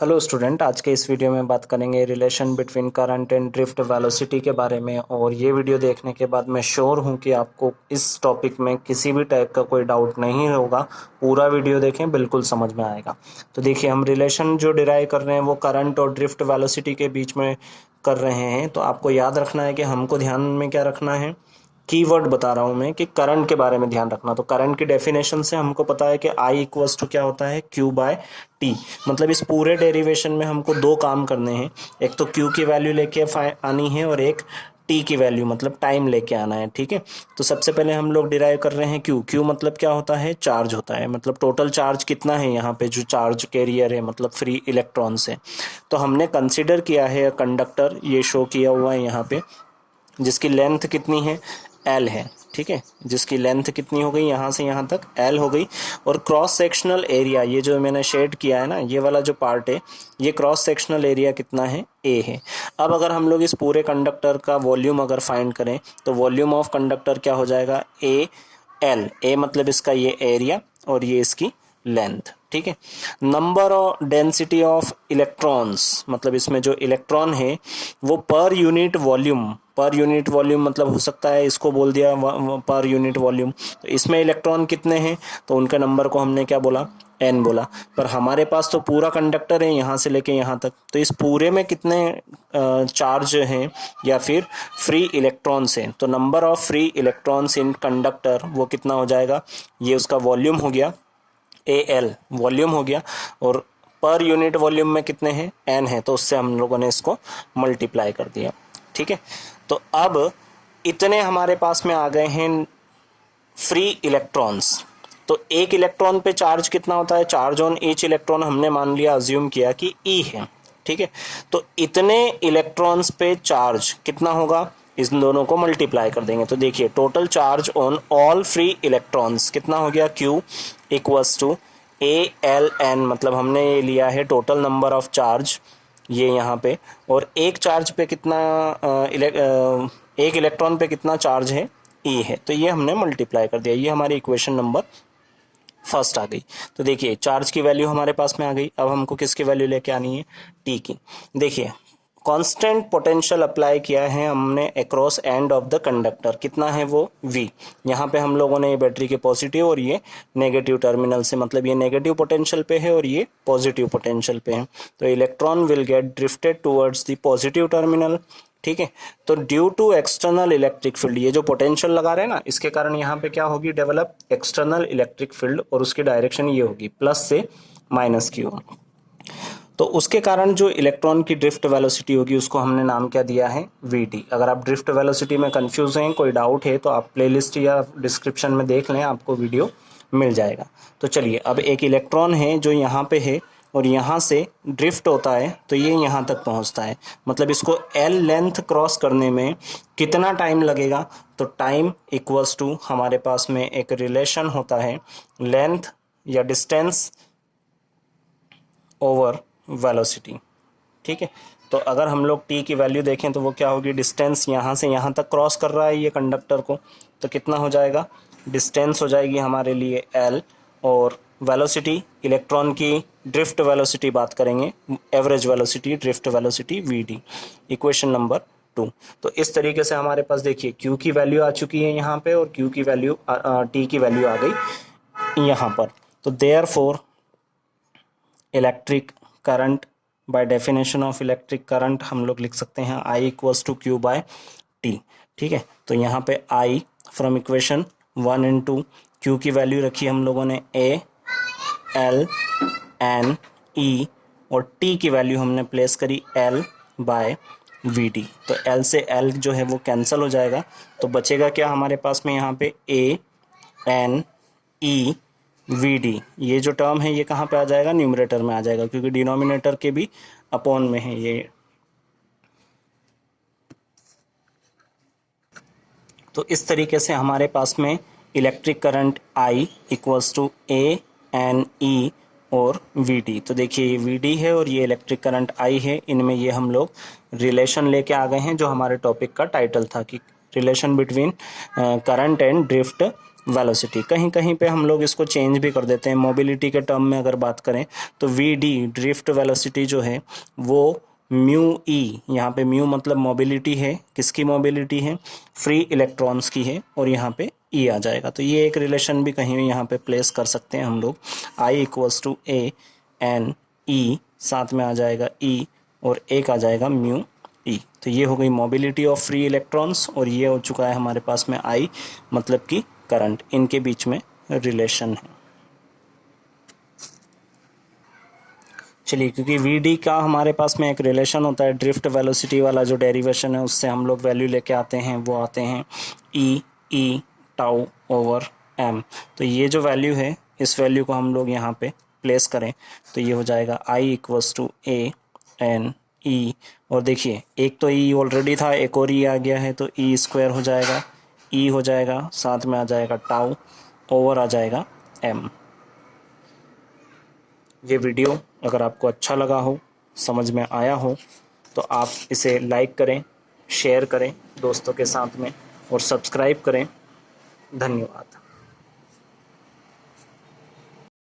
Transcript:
Hello student, आज के इस वीडियो में बात करेंगे relation between current and drift velocity के बारे में। और ये वीडियो देखने के बाद मैं श्योर हूँ कि आपको इस टॉपिक में किसी भी टाइप का कोई डाउट नहीं होगा। पूरा वीडियो देखें, बिल्कुल समझ में आएगा। तो देखिए, हम रिलेशन जो डिराइव कर रहे हैं वो करंट और ड्रिफ्ट वेलोसिटी के बीच में कर रहे हैं। तो आपको याद रखना है कि हमको ध्यान में क्या रखना है, कीवर्ड बता रहा हूं मैं कि करंट के बारे में ध्यान रखना। तो करंट की डेफिनेशन से हमको पता है कि आई इक्वल्स टू क्या होता है, क्यू बाय टी। मतलब इस पूरे डेरिवेशन में हमको दो काम करने हैं, एक तो क्यू की वैल्यू लेके आनी है और एक टी की वैल्यू मतलब टाइम लेके आना है। ठीक है, तो सबसे पहले हम लोग डिराइव कर रहे हैं क्यू। क्यू मतलब क्या होता है, चार्ज होता है। मतलब टोटल चार्ज कितना है यहाँ पे, जो चार्ज कैरियर है मतलब फ्री इलेक्ट्रॉन से। तो हमने कंसिडर किया है कंडक्टर, ये शो किया हुआ है यहाँ पे, जिसकी लेंथ कितनी है, एल है। ठीक है, जिसकी लेंथ कितनी हो गई, यहाँ से यहाँ तक एल हो गई। और क्रॉस सेक्शनल एरिया, ये जो मैंने शेड किया है ना, ये वाला जो पार्ट है, ये क्रॉस सेक्शनल एरिया कितना है, ए है। अब अगर हम लोग इस पूरे कंडक्टर का वॉल्यूम अगर फाइंड करें तो वॉल्यूम ऑफ कंडक्टर क्या हो जाएगा, ए एल। ए मतलब इसका ये एरिया और ये इसकी लेंथ। ठीक है, नंबर और डेंसिटी ऑफ इलेक्ट्रॉन्स, मतलब इसमें जो इलेक्ट्रॉन है वो per unit volume, per unit volume मतलब हो सकता है इसको बोल दिया पर यूनिट वॉल्यूम। तो इसमें इलेक्ट्रॉन कितने हैं, तो उनके नंबर को हमने क्या बोला, एन बोला। पर हमारे पास तो पूरा कंडक्टर है यहाँ से लेके यहाँ तक, तो इस पूरे में कितने चार्ज हैं या फिर फ्री इलेक्ट्रॉन्स हैं। तो number of free electrons in conductor वो कितना हो जाएगा, ये उसका वॉल्यूम हो गया, ए एल वॉल्यूम हो गया। और पर यूनिट वॉल्यूम में कितने हैं, एन है, तो उससे हम लोगों ने इसको मल्टीप्लाई कर दिया। ठीक है, तो अब इतने हमारे पास में आ गए हैं फ्री इलेक्ट्रॉन्स। तो एक इलेक्ट्रॉन पे चार्ज कितना होता है, चार्ज ऑन ईच इलेक्ट्रॉन हमने मान लिया, अज्यूम किया कि ई है। ठीक है, तो इतने इलेक्ट्रॉन्स पे चार्ज कितना होगा, इस दोनों को मल्टीप्लाई कर देंगे। तो देखिए, total charge on all free electrons कितना हो गया, Q equals to A L N. मतलब हमने ये लिया है टोटल नंबर ऑफ चार्ज ये यहाँ पे, और एक चार्ज पे कितना एक इलेक्ट्रॉन पे कितना चार्ज है, ई है। तो ये हमने मल्टीप्लाई कर दिया, ये हमारी इक्वेशन नंबर फर्स्ट आ गई। तो देखिए, चार्ज की वैल्यू हमारे पास में आ गई। अब हमको किसकी वैल्यू लेके आनी है, टी की। देखिए, कांस्टेंट पोटेंशियल अप्लाई किया है हमने across end of the conductor, कितना है वो, V। यहाँ पे हम लोगों ने ये बैटरी के पॉजिटिव और ये नेगेटिव टर्मिनल से, मतलब ये नेगेटिव पोटेंशियल पे है और ये पॉजिटिव पोटेंशियल पे है। तो electron will get drifted towards the positive terminal. ठीक है, तो due to external electric field, ये जो पोटेंशियल लगा रहे हैं ना, इसके कारण यहाँ पे क्या होगी, डेवलप एक्सटर्नल इलेक्ट्रिक फील्ड, और उसकी डायरेक्शन ये होगी प्लस से माइनस की ओर। तो उसके कारण जो इलेक्ट्रॉन की ड्रिफ्ट वेलोसिटी होगी उसको हमने नाम क्या दिया है, वीटी। अगर आप ड्रिफ्ट वेलोसिटी में कंफ्यूज हैं, कोई डाउट है, तो आप प्लेलिस्ट या डिस्क्रिप्शन में देख लें, आपको वीडियो मिल जाएगा। तो चलिए, अब एक इलेक्ट्रॉन है जो यहाँ पे है और यहाँ से ड्रिफ्ट होता है, तो ये यहाँ तक पहुँचता है। मतलब इसको एल लेंथ क्रॉस करने में कितना टाइम लगेगा, तो टाइम इक्वल्स टू, हमारे पास में एक रिलेशन होता है लेंथ या डिस्टेंस ओवर वेलोसिटी। ठीक है, तो अगर हम लोग टी की वैल्यू देखें तो वो क्या होगी, डिस्टेंस यहाँ से यहाँ तक क्रॉस कर रहा है ये कंडक्टर को, तो कितना हो जाएगा, डिस्टेंस हो जाएगी हमारे लिए एल, और वेलोसिटी, इलेक्ट्रॉन की ड्रिफ्ट वेलोसिटी बात करेंगे, average velocity, drift velocity, V D. Equation number 2। तो इस तरीके से हमारे पास देखिए, क्यू की वैल्यू आ चुकी है यहाँ पे, और क्यू की वैल्यू टी की वैल्यू आ गई यहाँ पर। तो therefore electric current, by definition of electric current हम लोग लिख सकते हैं I equals to Q by T. ठीक है, तो यहाँ पे I from equation 1 and 2, Q की वैल्यू रखी हम लोगों ने A L N E, और T की वैल्यू हमने प्लेस करी L बाय वी डी। तो L से L जो है वो कैंसिल हो जाएगा, तो बचेगा क्या हमारे पास में यहाँ पे, A N E V D. ये जो टर्म है ये कहाँ पे आ जाएगा, न्यूमरेटर में आ जाएगा, क्योंकि डिनोमिनेटर के भी अपॉन में है ये। तो इस तरीके से हमारे पास में electric current I equals to A N E और वी डी। तो देखिए, ये वी डी है और ये इलेक्ट्रिक करंट I है, इनमें ये हम लोग रिलेशन लेके आ गए हैं जो हमारे टॉपिक का टाइटल था, कि relation between current and drift velocity. कहीं कहीं पे हम लोग इसको चेंज भी कर देते हैं। मोबिलिटी के टर्म में अगर बात करें तो वी डी ड्रिफ्ट वेलोसिटी जो है वो म्यू ई, यहाँ पे म्यू मतलब मोबिलिटी है, किसकी मोबिलिटी है, फ्री इलेक्ट्रॉन्स की है, और यहाँ पे ई आ जाएगा। तो ये एक रिलेशन भी कहीं यहाँ पे प्लेस कर सकते हैं हम लोग। I equals to A N E, साथ में आ जाएगा ई और एक आ जाएगा म्यू ई। तो ये हो गई मोबिलिटी ऑफ फ्री इलेक्ट्रॉन्स, और ये हो चुका है हमारे पास में आई मतलब कि करंट। इनके बीच में रिलेशन है। चलिए, क्योंकि वी का हमारे पास में एक रिलेशन होता है, ड्रिफ्ट वेलोसिटी वाला जो डेरिवेशन है उससे हम लोग वैल्यू लेके आते हैं, वो आते हैं ई टाउ ओवर एम। तो ये जो वैल्यू है, इस वैल्यू को हम लोग यहाँ पे प्लेस करें तो ये हो जाएगा I equals to A N E. और देखिए, एक तो ई ऑलरेडी था, एक और ई आ गया है, तो ई स्क्वायर हो जाएगा, ई हो जाएगा, साथ में आ जाएगा टाउ, ओवर आ जाएगा एम। ये वीडियो अगर आपको अच्छा लगा हो, समझ में आया हो, तो आप इसे लाइक करें, शेयर करें दोस्तों के साथ में, और सब्सक्राइब करें। धन्यवाद।